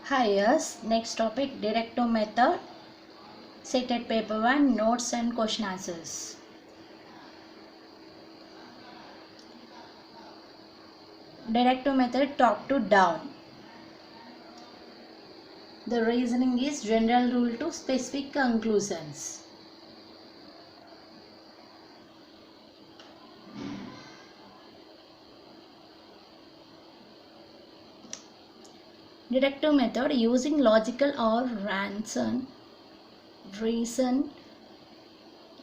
Hi, yes. Next topic, deductive method. Cited paper 1, notes and question answers. Deductive method, top to down. The reasoning is general rule to specific conclusions. Deductive method, using logical or reason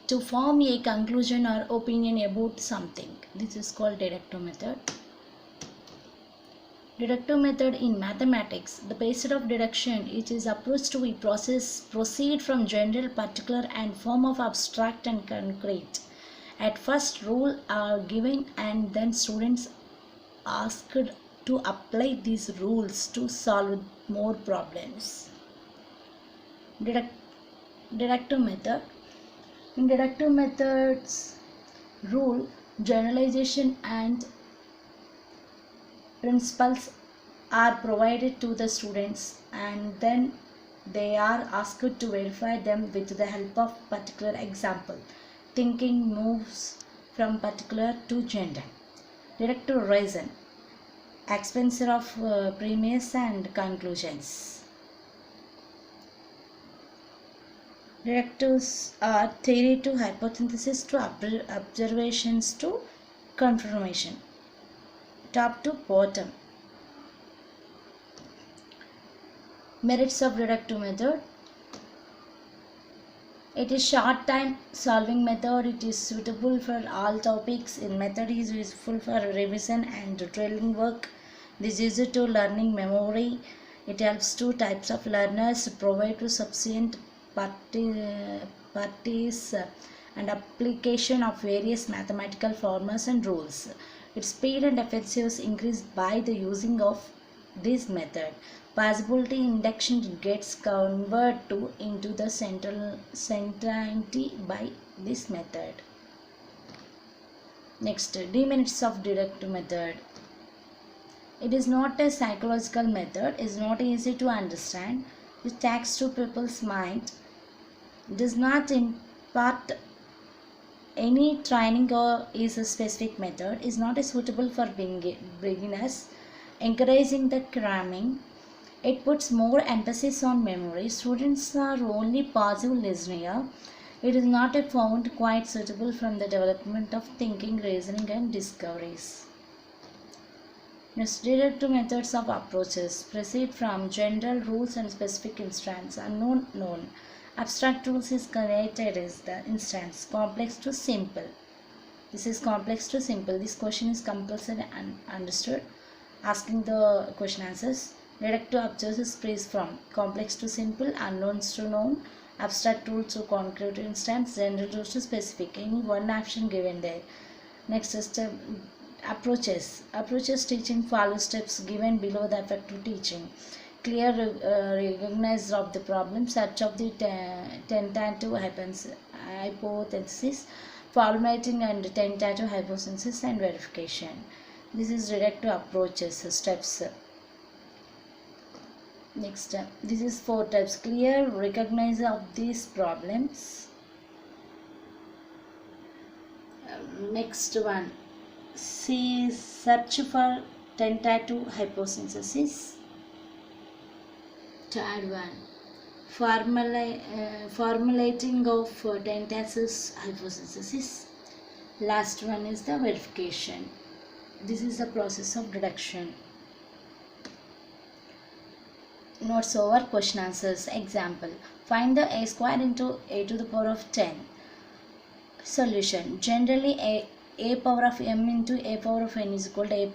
to form a conclusion or opinion about something. This is called deductive method. Deductive method in mathematics. The basis of deduction it is approach to a process proceed from general, particular and form of abstract and concrete. At first rule are given and then students asked to apply these rules to solve more problems. Deductive method. In deductive methods, rule, generalization and principles are provided to the students and then they are asked to verify them with the help of particular example. Thinking moves from particular to general. Deductive reason, expense of premise and conclusions. Deductives are theory to hypothesis to observations to confirmation. Top to bottom. Merits of deductive method. It is short time solving method. It is suitable for all topics. In method is useful for revision and drilling work. This is used to learning memory. It helps to types of learners, provide to sufficient parties and application of various mathematical formulas and rules. Its speed and efficiency increase by the using of this method. Possibility induction gets converted into the certainty by this method. Next, demerits of deductive method. It is not a psychological method, is not easy to understand, it taxes to people's mind, does not impart any training or is a specific method, is not suitable for beginners, encouraging the cramming. It puts more emphasis on memory. Students are only passive listener. It is not found quite suitable from the development of thinking, reasoning and discoveries. Next, deductive methods of approaches proceed from general rules and specific instance. Unknown, known. Abstract rules is created as the instance. Complex to simple. This is complex to simple. This question is compulsory and understood. Asking the question answers. Deductive approaches proceed from complex to simple, unknowns to known, abstract rules to concrete instance, general rules to specific. Any one option given there. Next is approaches. Approaches teaching follow steps given below the effective teaching. Clear recognize of the problem, search of the tentative hypothesis, formulating and tentative hypothesis and verification. This is deductive approaches steps. Next, this is 4 types. Clear recognize of these problems. Next one, see search for tentative hypothesis. Third one, formulating of tentative hypothesis. Last one is the verification. This is the process of deduction. Notes over question answers. Example, find the a square into a to the power of 10. Solution, generally a power of m into a power of n is equal to a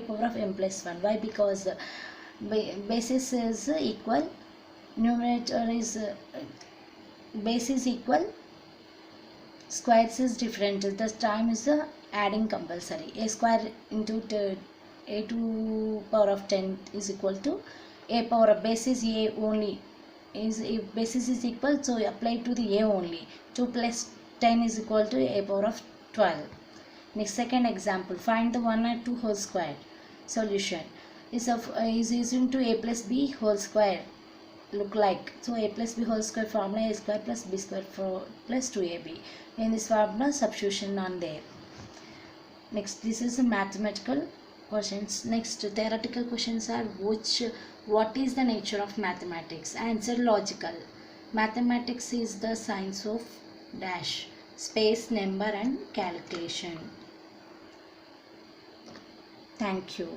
power of m plus 1. Why? Because basis is equal, numerator is base is equal, squares is different. The time is adding compulsory. A square into a to power of 10 is equal to a power of base is a only, is if basis is equal, so apply to the a only. 2 plus 10 is equal to a power of 12. Next, second example, find the 1 and 2 whole square. Solution, is equal to a plus b whole square look like. So a plus b whole square formula, a square plus b square plus 2ab. In this formula substitution on there. Next, this is the mathematical questions. Next, theoretical questions are what is the nature of mathematics? Answer logical. Mathematics is the science of dash space, number and calculation. Thank you.